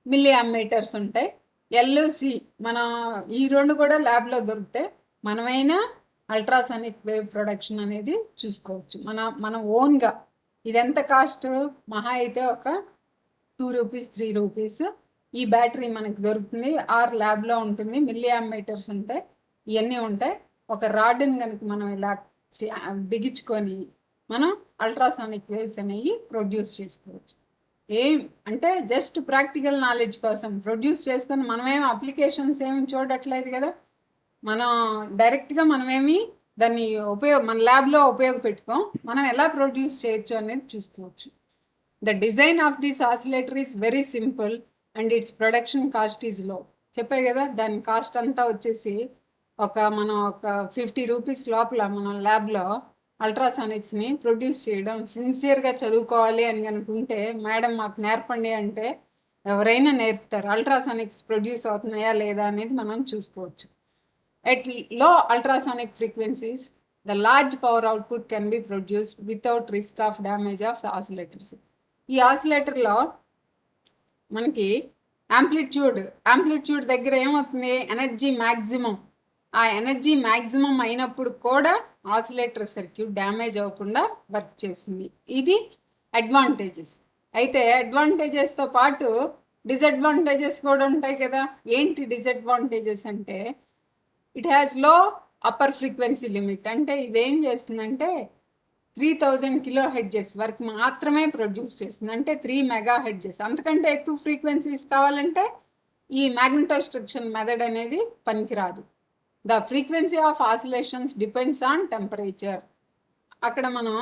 మిల్లీ అమ్మీటర్స్ ఉంటాయి. ఎల్సి మనం ఈ రెండు కూడా ల్యాబ్లో దొరుకుతాయి. మనమైనా అల్ట్రాసానిక్ వేవ్ ప్రొడక్షన్ అనేది చూసుకోవచ్చు మనం ఓన్గా. ఇది ఎంత కాస్ట్? మహా అయితే ఒక ₹2 ₹3 ఈ బ్యాటరీ మనకు దొరుకుతుంది. ల్యాబ్లో ఉంటుంది. మిల్లీ అమ్మీటర్స్ ఉంటాయి, ఇవన్నీ ఉంటాయి. ఒక రాడ్ని కనుక మనం ఇలా బిగించుకొని మనం అల్ట్రాసానిక్ వేవ్స్ అనేవి ప్రొడ్యూస్ చేసుకోవచ్చు. ఏం అంటే జస్ట్ ప్రాక్టికల్ నాలెడ్జ్ కోసం ప్రొడ్యూస్ చేసుకొని మనమేం అప్లికేషన్స్ ఏమి చూడట్లేదు కదా. మనం డైరెక్ట్గా మనమేమి దాన్ని మన ల్యాబ్లో ఉపయోగపెట్టుకోం. మనం ఎలా ప్రొడ్యూస్ చేయొచ్చు అనేది చూసుకోవచ్చు. The design of this oscillator is very simple and it's production cost is low. చెప్పే కదా, దాని కాస్ట్ అంతా వచ్చేసి మనం ఒక ₹50 లోపల మనం ల్యాబ్లో అల్ట్రాసానిక్స్ని ప్రొడ్యూస్ చేయడం. సిన్సియర్గా చదువుకోవాలి అని అనుకుంటే మేడం మాకు నేర్పండి అంటే ఎవరైనా నేర్పుతారు. అల్ట్రాసానిక్స్ ప్రొడ్యూస్ అవుతున్నాయా లేదా అనేది మనం చూసుకోవచ్చు. At low ultrasonic frequencies, the large power output can be produced without risk of damage of the oscillators. ఈ ఆసిలేటర్లో మనకి యాంప్లిట్యూడ్ దగ్గర ఏమవుతుంది? Energy maximum. ఆ ఎనర్జీ మ్యాక్సిమం అయినప్పుడు కూడా ఆసిలేటర్ సర్క్యూట్ డ్యామేజ్ అవ్వకుండా వర్క్ చేస్తుంది. ఇది అడ్వాంటేజెస్. అయితే అడ్వాంటేజెస్తో పాటు డిసడ్వాంటేజెస్ కూడా ఉంటాయి కదా. ఏంటి డిసడ్వాంటేజెస్ అంటే, ఇట్ హ్యాస్ లో అప్పర్ ఫ్రీక్వెన్సీ లిమిట్. అంటే ఇదేం చేస్తుందంటే 3000 kHz వరకు మాత్రమే ప్రొడ్యూస్ చేస్తుంది. అంటే 3 MHz. అంతకంటే ఎక్కువ ఫ్రీక్వెన్సీస్ కావాలంటే ఈ మ్యాగ్నెటోస్ట్రిక్షన్ మెథడ్ అనేది పనికిరాదు. The frequency of oscillations depends on temperature. అక్కడ మనం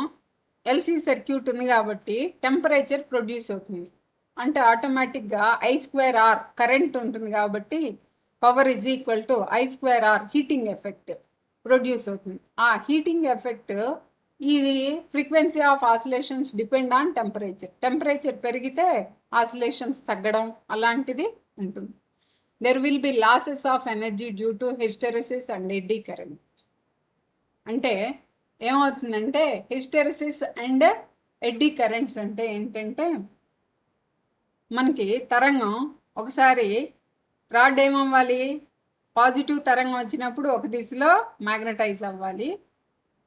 ఎల్సి సర్క్యూట్ ఉంది కాబట్టి టెంపరేచర్ ప్రొడ్యూస్ అవుతుంది. అంటే ఆటోమేటిక్గా I²R కరెంట్ ఉంటుంది కాబట్టి power is equal to I²R heating effect produce అవుతుంది. ఆ హీటింగ్ ఎఫెక్ట్ ఇది frequency of oscillations depend on temperature పెరిగితే ఆసిలేషన్స్ తగ్గడం అలాంటిది ఉంటుంది. There will be losses of energy due to hysteresis and eddy current. అంటే ఏమవుతుందంటే హిస్టెరిసిస్ అండ్ ఎడ్డీ కరెంట్స్ అంటే ఏంటంటే, మనకి తరంగం ఒకసారి రాడ్ ఏమవ్వాలి? పాజిటివ్ తరంగం వచ్చినప్పుడు ఒక దిశలో మ్యాగ్నటైజ్ అవ్వాలి,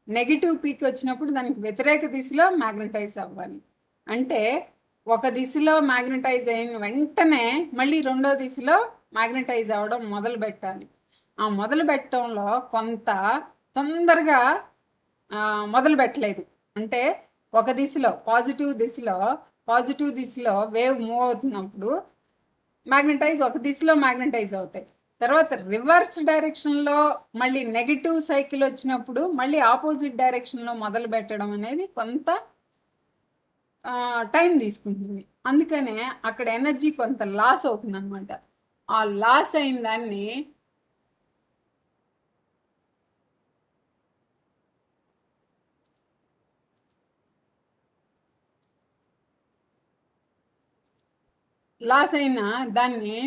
నెగిటివ్ పీక్ వచ్చినప్పుడు దానికి వ్యతిరేక దిశలో మ్యాగ్నటైజ్ అవ్వాలి. అంటే ఒక దిశలో మ్యాగ్నటైజ్ అయిన వెంటనే మళ్ళీ రెండో దిశలో మ్యాగ్నటైజ్ అవ్వడం మొదలు పెట్టాలి. ఆ మొదలు పెట్టడంలో కొంత తొందరగా మొదలు పెట్టలేదు. అంటే ఒక దిశలో పాజిటివ్ దిశలో వేవ్ మూవ్ అవుతున్నప్పుడు ఒక దిశలో మ్యాగ్నటైజ్ అవుతాయి. తర్వాత రివర్స్ డైరెక్షన్లో మళ్ళీ నెగిటివ్ సైకిల్ వచ్చినప్పుడు మళ్ళీ ఆపోజిట్ డైరెక్షన్లో మొదలు పెట్టడం అనేది కొంత టైం తీసుకుంటుంది. అందుకనే అక్కడ ఎనర్జీ కొంత లాస్ అవుతుంది అనమాట. ఆ లాస్ అయిన దాన్ని లాస్ అయిన దాన్ని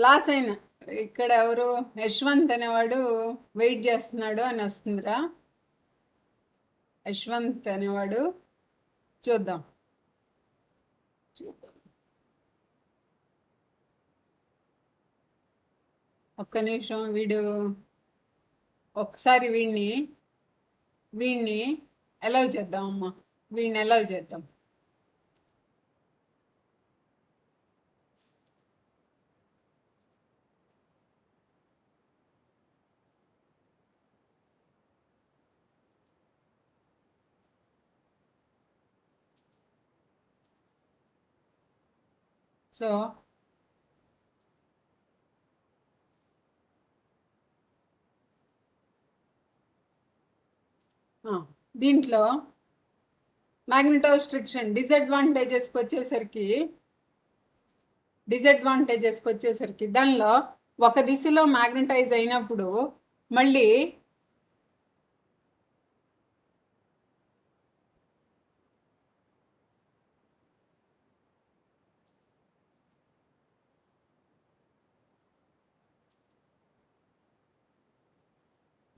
లాస్ అయిన ఇక్కడ ఎవరు యశ్వంత్ అనేవాడు వెయిట్ చేస్తున్నాడు అని వస్తుందిరా. యశ్వంత్ అనేవాడు చూద్దాం. ఒక్క నిమిషం. ఒకసారి వీడిని అలౌ చేద్దాం అమ్మా. వీడిని అలౌ చేద్దాం. సో దీంట్లో మ్యాగ్నెటోస్ట్రిక్షన్ డిసడ్వాంటేజెస్కి వచ్చేసరికి దానిలో ఒక దిశలో మ్యాగ్నటైజ్ అయినప్పుడు మళ్ళీ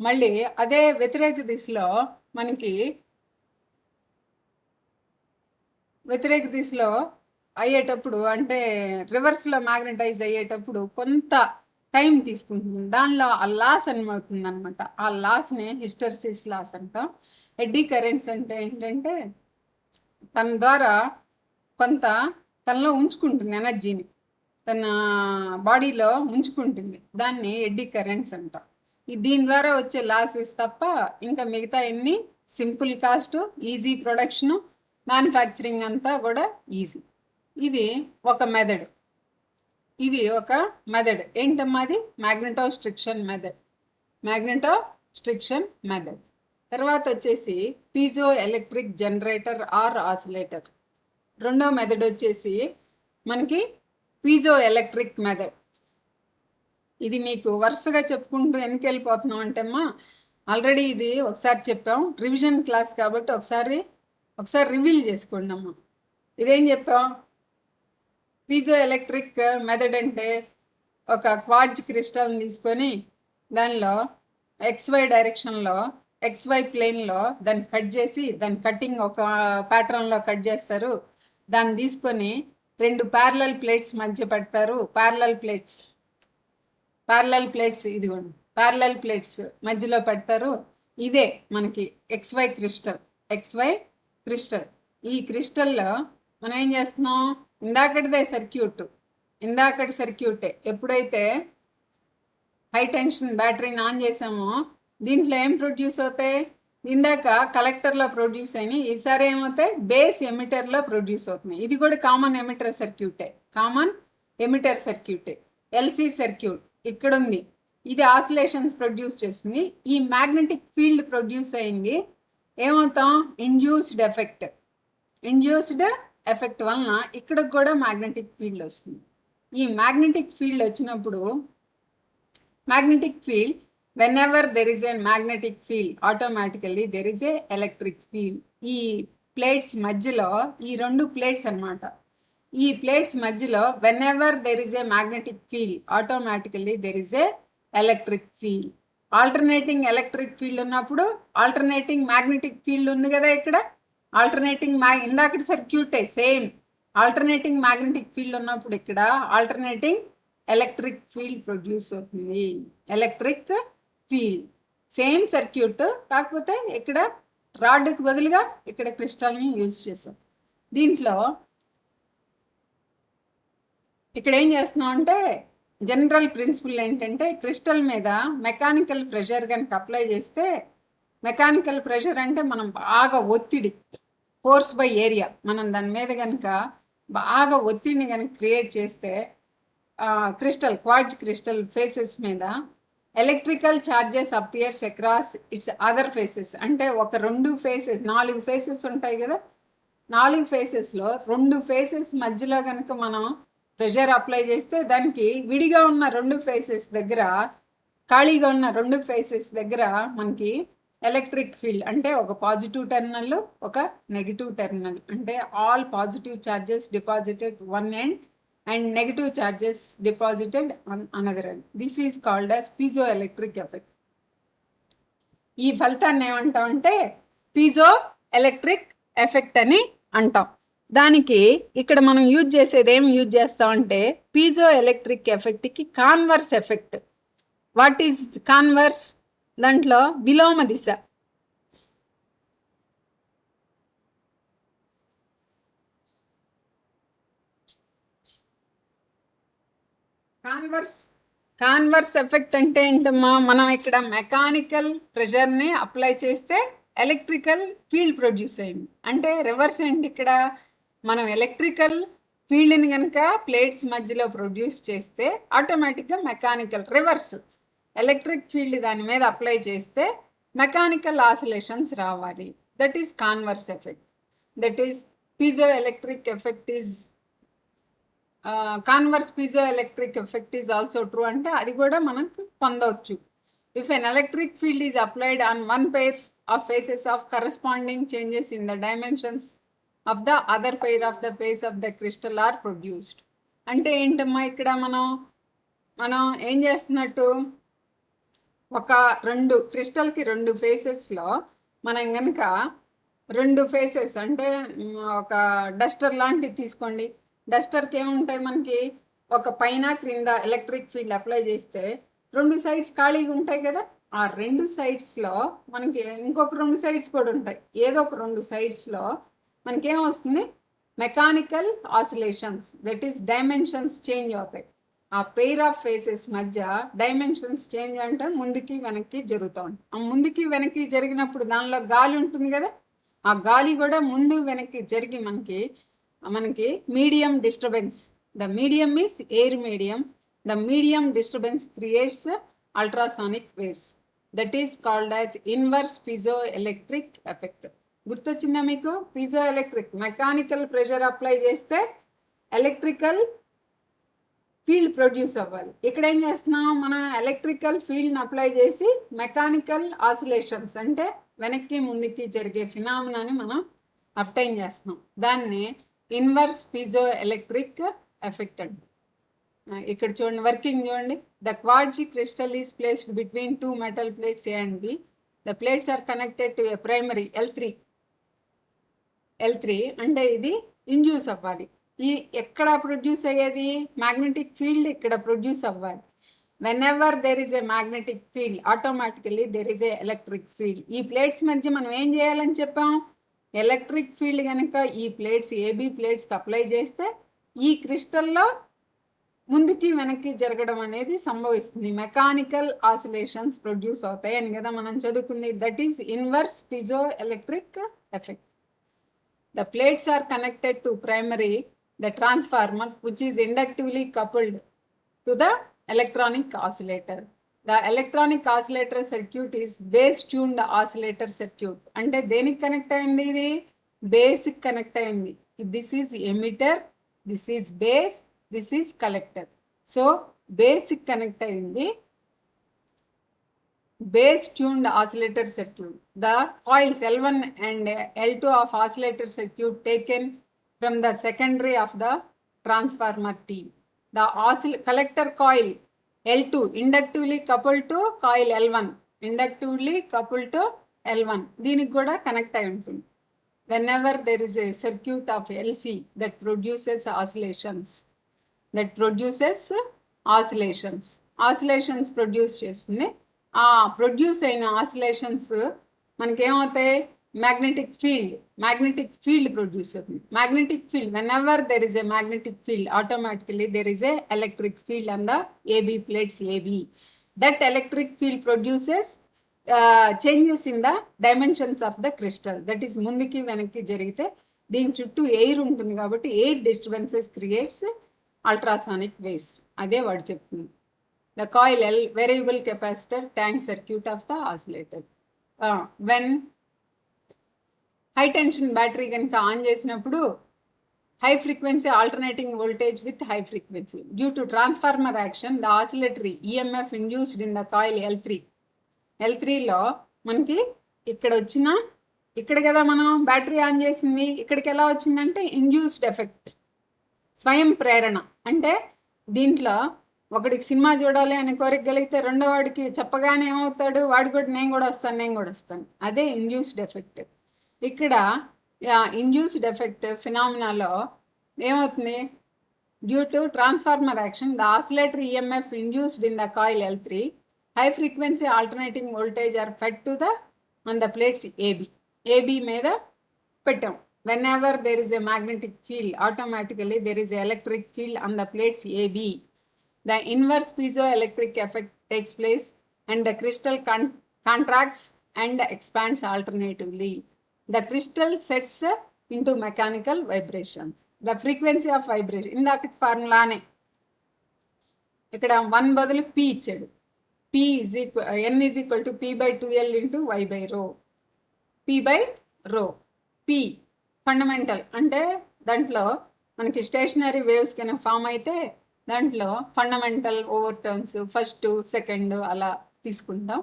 మళ్ళీ అదే వ్యతిరేక దిశలో మనకి వ్యతిరేక దిశలో అయ్యేటప్పుడు అంటే రివర్స్లో మ్యాగ్నటైజ్ అయ్యేటప్పుడు కొంత టైం తీసుకుంటుంది. దానిలో ఆ లాస్ అనమవుతుంది అనమాట. ఆ లాస్ని హిస్టెరిసిస్ లాస్ అంటాం. ఎడ్డీ కరెంట్స్ అంటే ఏంటంటే తన ద్వారా కొంత తనలో ఉంచుకుంటుంది ఎనర్జీని, తన బాడీలో ఉంచుకుంటుంది. దాన్ని ఎడ్డీ కరెంట్స్ అంటాం. దీని ద్వారా వచ్చే లాసెస్ తప్ప ఇంకా మిగతా ఎన్ని simple cost, easy production, manufacturing అంతా కూడా ఈజీ. ఇది ఒక మెథడ్. ఇది ఒక మెథడ్ ఏంటమ్మా? అది మ్యాగ్నెటోస్ట్రిక్షన్ మెథడ్. Magnetostriction method. తర్వాత వచ్చేసి piezo electric generator or oscillator. రెండో మెథడ్ వచ్చేసి మనకి పీజో ఎలక్ట్రిక్ మెథడ్. ఇది మీకు వరుసగా చెప్పుకుంటూ వెనకెళ్ళిపోతున్నాం అంటే అమ్మా, ఆల్రెడీ ఇది ఒకసారి చెప్పాం, రివిజన్ క్లాస్ కాబట్టి ఒకసారి రివీల్ చేసుకోండి అమ్మా. ఇదేం చెప్పాం? పీజో ఎలక్ట్రిక్ మెథడ్ అంటే ఒక క్వార్ట్జ్ క్రిస్టల్ని తీసుకొని దానిలో XY డైరెక్షన్లో, XY ప్లేన్లో దాన్ని కట్ చేసి, దాని కటింగ్ ఒక ప్యాటర్న్లో కట్ చేస్తారు. దాన్ని తీసుకొని 2 ప్యారలల్ ప్లేట్స్ మధ్య పెడతారు. ప్యారలల్ ప్లేట్స్ ఇదిగోండి, ప్యారలల్ ప్లేట్స్ మధ్యలో పెడతారు. ఇదే మనకి XY క్రిస్టల్. ఈ క్రిస్టల్లో మనం ఏం చేస్తున్నాం? ఇందాకటి సర్క్యూటే ఎప్పుడైతే హై టెన్షన్ బ్యాటరీని ఆన్ చేసామో దీంట్లో ఏం ప్రొడ్యూస్ అవుతాయి? ఇందాక కలెక్టర్లో ప్రొడ్యూస్ అయినాయి, ఈసారి ఏమవుతాయి? బేస్ ఎమిటర్లో ప్రొడ్యూస్ అవుతున్నాయి. ఇది కూడా కామన్ ఎమిటర్ సర్క్యూటే. ఎల్సి సర్క్యూట్ ఇక్కడ ఉంది. ఇది ఆసిలేషన్స్ ప్రొడ్యూస్ చేస్తుంది. ఈ మ్యాగ్నెటిక్ ఫీల్డ్ ప్రొడ్యూస్ అయింది. ఏమవుతాం? ఇండ్యూస్డ్ ఎఫెక్ట్ వలన ఇక్కడికి కూడా మ్యాగ్నెటిక్ ఫీల్డ్ వస్తుంది. ఈ మ్యాగ్నెటిక్ ఫీల్డ్ వచ్చినప్పుడు whenever there is a magnetic field, automatically there is a electric field. ఈ ప్లేట్స్ మధ్యలో, ఈ 2 ప్లేట్స్ అన్నమాట, ఈ ప్లేట్స్ మధ్యలో whenever there is a magnetic field, automatically there is a electric field. Alternating electric field ఉన్నప్పుడు alternating magnetic field ఉంది కదా ఇక్కడ. ఇందాకటి సర్క్యూటే సేమ్. ఆల్టర్నేటింగ్ మ్యాగ్నెటిక్ ఫీల్డ్ ఉన్నప్పుడు ఇక్కడ ఆల్టర్నేటింగ్ ఎలక్ట్రిక్ ఫీల్డ్ ప్రొడ్యూస్ అవుతుంది. ఎలక్ట్రిక్ ఫీల్డ్ సేమ్ సర్క్యూట్, కాకపోతే ఇక్కడ రాడ్కి బదులుగా ఇక్కడ క్రిస్టల్ని యూజ్ చేసాం. దీంట్లో ఇక్కడ ఏం చేస్తున్నాం అంటే జనరల్ ప్రిన్సిపల్ ఏంటంటే క్రిస్టల్ మీద మెకానికల్ ప్రెషర్ కనుక అప్లై చేస్తే, మెకానికల్ ప్రెషర్ అంటే మనం బాగా ఒత్తిడి, ఫోర్స్ బై ఏరియా, మనం దాని మీద కనుక బాగా ఒత్తిడిని కనుక క్రియేట్ చేస్తే క్వార్ట్జ్ క్రిస్టల్ ఫేసెస్ మీద electrical charges appears across it's other faces. అంటే ఒక 4 ఫేసెస్ ఉంటాయి కదా, 4 ఫేసెస్లో 2 ఫేసెస్ మధ్యలో కనుక మనం ప్రెషర్ అప్లై చేస్తే దానికి విడిగా ఉన్న 2 ఫేసెస్ దగ్గర, ఖాళీగా ఉన్న 2 ఫేసెస్ దగ్గర మనకి ఎలక్ట్రిక్ ఫీల్డ్ అంటే ఒక పాజిటివ్ టెర్మినల్, ఒక నెగిటివ్ టెర్మినల్, అంటే all positive charges deposited one end and negative charges deposited on another end. This is called as piezoelectric effect. ఈ ఫలితాన్ని ఏమంటాం అంటే పీజో ఎలక్ట్రిక్ ఎఫెక్ట్ అని అంటాం. దానికి ఇక్కడ మనం యూజ్ చేసేది ఏం యూజ్ చేస్తాం అంటే పీజో ఎలక్ట్రిక్ ఎఫెక్ట్కి converse effect. What is converse? దాంట్లో విలోమ దిశ. కాన్వర్స్ ఎఫెక్ట్ అంటే ఏంటమ్మా? మనం ఇక్కడ మెకానికల్ ప్రెషర్ని అప్లై చేస్తే ఎలక్ట్రికల్ ఫీల్డ్ ప్రొడ్యూస్ అయింది. అంటే రివర్స్ ఏంటి? ఇక్కడ మనం ఎలక్ట్రికల్ ఫీల్డ్ని కనుక ప్లేట్స్ మధ్యలో ప్రొడ్యూస్ చేస్తే ఆటోమేటిక్గా మెకానికల్ రివర్స్, ఎలక్ట్రిక్ ఫీల్డ్ దాని మీద అప్లై చేస్తే మెకానికల్ ఆసిలేషన్స్ రావాలి. That is converse effect. That is piezoelectric effect is converse piezoelectric effect is also true అంటే అది కూడా మనకు పొందవచ్చు. If an electric field is applied on one pair of faces of corresponding changes in the dimensions of the other pair of the face of the crystal are produced. అంటే ఏంటమ్మా? ఇక్కడ మనం ఏం చేస్తున్నట్టు, ఒక 2 క్రిస్టల్‌కి 2 ఫేసెస్‌లో మనం గనక 2 ఫేసెస్ అంటే ఒక డస్టర్ లాంటిది తీసుకోండి. డస్టర్‌కి ఏముంటాయి మనకి ఒక పైన, క్రింద ఎలక్ట్రిక్ ఫీల్డ్ అప్లై చేస్తే 2 సైడ్స్ ఖాళీగా ఉంటాయి కదా! ఆ 2 సైడ్స్‌లో మనకి ఇంకొక 2 సైడ్స్ కూడా ఉంటాయి. ఏదో ఒక 2 సైడ్స్‌లో మనకేమొస్తుంది mechanical oscillations that is dimensions change అవుతాయి. ఆ పెయిర్ ఆఫ్ ఫేసెస్ మధ్య డైమెన్షన్స్ చేంజ్ అంటే ముందుకి వెనక్కి జరుగుతూ ఉంటాయి. ఆ ముందుకి వెనక్కి జరిగినప్పుడు దానిలో గాలి ఉంటుంది కదా! ఆ గాలి కూడా ముందు వెనక్కి జరిగి మనకి మనకి medium disturbance. The medium is air medium. The medium disturbance creates ultrasonic waves. That is called as inverse piezo electric effect. గుర్తొచ్చిందా మీకు? Piezo electric mechanical pressure apply చేస్తే ఎలక్ట్రికల్ ఫీల్డ్ ప్రొడ్యూస్ అవ్వాలి. ఇక్కడ ఏం చేస్తున్నాం, మనం ఎలక్ట్రికల్ ఫీల్డ్ని అప్లై చేసి మెకానికల్ ఆసిలేషన్స్ అంటే వెనక్కి ముందుకి జరిగే ఫినామినాని మనం అప్టైన్ చేస్తున్నాం. దాన్ని ఇన్వర్స్ పిజో ఎలక్ట్రిక్ ఎఫెక్ట్ అండి. ఇక్కడ చూడండి, వర్కింగ్ చూడండి. The quartz crystal is placed between 2 metal plates A and B. The plates are connected to a primary L3 అంటే ఇది ఇండ్యూస్ అవ్వాలి. ఈ ఎక్కడ ప్రొడ్యూస్ అయ్యేది మ్యాగ్నెటిక్ ఫీల్డ్ ఇక్కడ ప్రొడ్యూస్ అవ్వాలి. Whenever there is a magnetic field automatically there is a electric field. ఈ plates మధ్య మనం ఏం చేయాలని చెప్పాం, ఎలక్ట్రిక్ ఫీల్డ్ కనుక ఈ ప్లేట్స్ ఏబీ ప్లేట్స్కి అప్లై చేస్తే ఈ క్రిస్టల్లో ముందుకి వెనక్కి జరగడం అనేది సంభవిస్తుంది. మెకానికల్ ఆసిలేషన్స్ ప్రొడ్యూస్ అవుతాయి అని కదా మనం చదువుకుంది. That is inverse piezo electric effect. The plates are connected to primary, the transformer, which is inductively coupled to the electronic oscillator. The electronic oscillator circuit is base tuned oscillator circuit. అంటే దేనికి connect అయింది? ఇది బేస్కి connect అయింది. This is emitter, this is base, this is collector. So బేస్కి connect అయింది base tuned oscillator circuit. The coils L1 and L2 of oscillator circuit taken from the secondary of the transformer T. The collector coil L2 inductively coupled to coil L1. Inductively coupled to L1. దీనికి కూడా connect అయి ఉంటుంది. Whenever there is a circuit of LC that produces oscillations. Oscillations produce చేస్తుంది. ఆ produce అయిన oscillations మనకేమవుతాయి, magnetic field produce అవుతుంది. Magnetic field when ever there is a magnetic field automatically there is a electric field on the AB plates AB. That electric field produces changes in the dimensions of the crystal. That is ముందుకి వెనక్కి జరిగితే దీని చుట్టూ air ఉంటుంది కాబట్టి air disturbances creates ultrasonic waves. అదే వాడు చెప్తుంది. The coil L variable capacitor tank circuit of the oscillator. When high tension battery కనుక ఆన్ చేసినప్పుడు high frequency alternating voltage with high frequency. Due to transformer action, the oscillatory EMF induced in the coil L3లో మనకి ఇక్కడ కదా మనం battery on చేసింది, ఇక్కడికి ఎలా వచ్చిందంటే ఇండ్యూస్డ్ ఎఫెక్ట్, స్వయం ప్రేరణ. అంటే దీంట్లో ఒకడికి సినిమా చూడాలి అని కోరిక కలిగితే రెండో వాడికి చెప్పగానే ఏమవుతాడు, వాడు కూడా నేను కూడా వస్తాను. అదే ఇండ్యూస్డ్ ఎఫెక్ట్. ఇక్కడ ఇండ్యూస్డ్ ఎఫెక్ట్ ఫినామినాలో ఏమవుతుంది, due to transformer action the oscillatory EMF induced in the coil L3 high frequency alternating voltage are fed to the on the plates AB మీద పెట్టాం. Whenever there is a magnetic field, automatically there is an electric field on the plates AB. The inverse piezoelectric effect takes place and the crystal contracts and expands alternatively. The crystal sets into mechanical vibrations. The frequency of vibration in the formula ne ఇక్కడ 1 బదులు p ఇచ్చాడు. n is equal to p by 2l into y by rho. p by rho. p fundamental అంటే దాంట్లో మనకి stationery waves కనుక form అయితే దాంట్లో fundamental over turns first second అలా తీసుకుంటాం.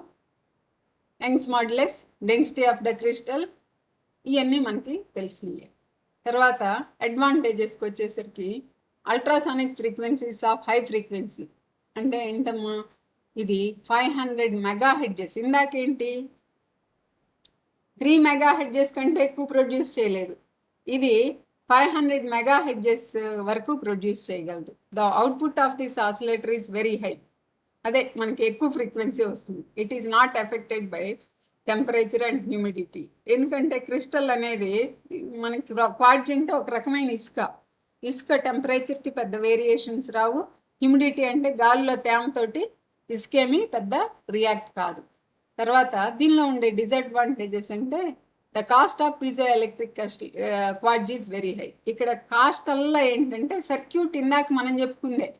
Young's modulus, density of the crystal, ఇవన్నీ మనకి తెలిసినవి. తర్వాత అడ్వాంటేజెస్కి వచ్చేసరికి ultrasonic frequencies of high frequency అంటే ఏంటమ్మా, ఇది 500 మెగా హెడ్జెస్. ఇందాకేంటి 3 మెగా హెడ్జెస్ కంటే ఎక్కువ ప్రొడ్యూస్ చేయలేదు. ఇది 500 మెగా హెడ్జెస్ వరకు ప్రొడ్యూస్ చేయగలదు. The output of this oscillator is very high. అదే మనకి ఎక్కువ ఫ్రీక్వెన్సీ వస్తుంది. It is not affected by temperature and humidity. ఎందుకంటే క్రిస్టల్ అనేది మనకి క్వార్ట్జ్ అంటే ఒక రకమైన ఇసుక టెంపరేచర్కి పెద్ద వేరియేషన్స్ రావు. హ్యూమిడిటీ అంటే గాలిలో తేమతోటి ఇసుకేమీ పెద్ద రియాక్ట్ కాదు. తర్వాత దీనిలో ఉండే డిసడ్వాంటేజెస్ అంటే the cost of piezo electric quartz is very high. ఇక్కడ కాస్ట్ అల్లా ఏంటంటే సర్క్యూట్ ఇందాక మనం చెప్పుకుందే,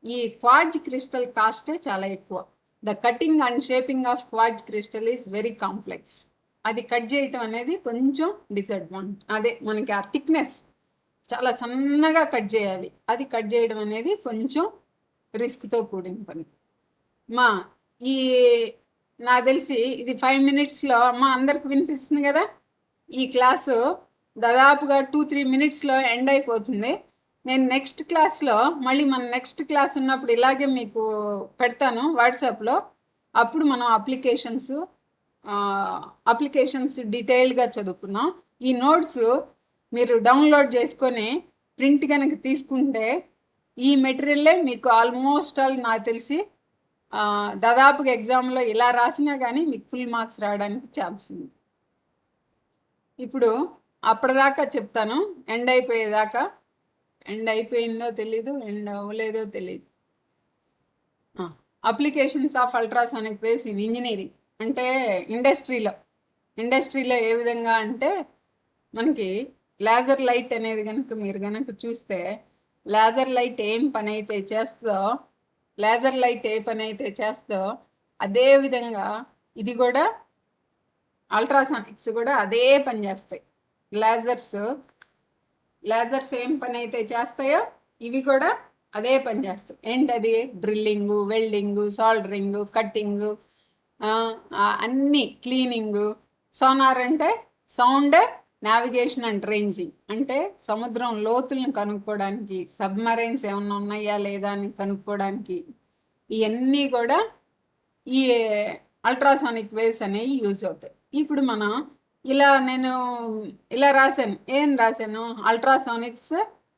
ఈ క్వార్ట్జ్ క్రిస్టల్ కాస్టే చాలా ఎక్కువ. The cutting and shaping of quartz crystal is very complex. అది కట్ చేయటం అనేది కొంచెం అదే మనకి ఆ థిక్నెస్ చాలా సన్నగా కట్ చేయాలి. అది కట్ చేయడం అనేది కొంచెం రిస్క్తో కూడిన పని. ఈ నాకు తెలిసి ఇది 5 మినిట్స్లో అందరికి వినిపిస్తుంది కదా. ఈ క్లాసు దాదాపుగా 2-3 మినిట్స్లో ఎండ్ అయిపోతుంది. నేను నెక్స్ట్ క్లాస్లో మళ్ళీ మన నెక్స్ట్ క్లాస్ ఉన్నప్పుడు ఇలాగే మీకు పెడతాను వాట్సాప్లో. అప్పుడు మనం అప్లికేషన్స్ డీటెయిల్గా చదువుకుందాం. ఈ నోట్స్ మీరు డౌన్లోడ్ చేసుకొని ప్రింట్ కనుక తీసుకుంటే ఈ మెటీరియల్లే మీకు ఆల్మోస్ట్ ఆల్ నాకు తెలిసి దాదాపుగా ఎగ్జామ్లో ఇలా రాసినా కానీ మీకు ఫుల్ మార్క్స్ రావడానికి ఛాన్స్ ఉంది. ఇప్పుడు అప్పటిదాకా చెప్తాను, ఎండ్ అయిపోయేదాకా. ఎండ్ అయిపోయిందో తెలీదు, ఎండ్ అవ్వలేదో తెలీదు. Applications of ultrasonic waves in engineering అంటే ఇండస్ట్రీలో ఏ విధంగా అంటే మనకి లేజర్ లైట్ అనేది మీరు కనుక చూస్తే లేజర్ లైట్ ఏ పని అయితే చేస్తో అదే విధంగా ఇది కూడా అల్ట్రాసానిక్స్ కూడా అదే పని చేస్తాయి. లేజర్స్ ఏం పని అయితే చేస్తాయో ఇవి కూడా అదే పని చేస్తాయి. ఏంటది? డ్రిల్లింగు, వెల్డింగు, సాల్డరింగు, కట్టింగు, అన్నీ క్లీనింగు. సోనార్ అంటే సౌండ్ నావిగేషన్ అండ్ రేంజింగ్, అంటే సముద్రం లోతులను కనుక్కోవడానికి, సబ్మరైన్స్ ఏమన్నా ఉన్నాయా లేదా అని కనుక్కోవడానికి ఇవన్నీ కూడా ఈ అల్ట్రాసానిక్ వేవ్స్ అనేవి యూజ్ అవుతాయి. ఇప్పుడు మనం నేను ఇలా రాశాను. ఏం రాశాను? అల్ట్రాసానిక్స్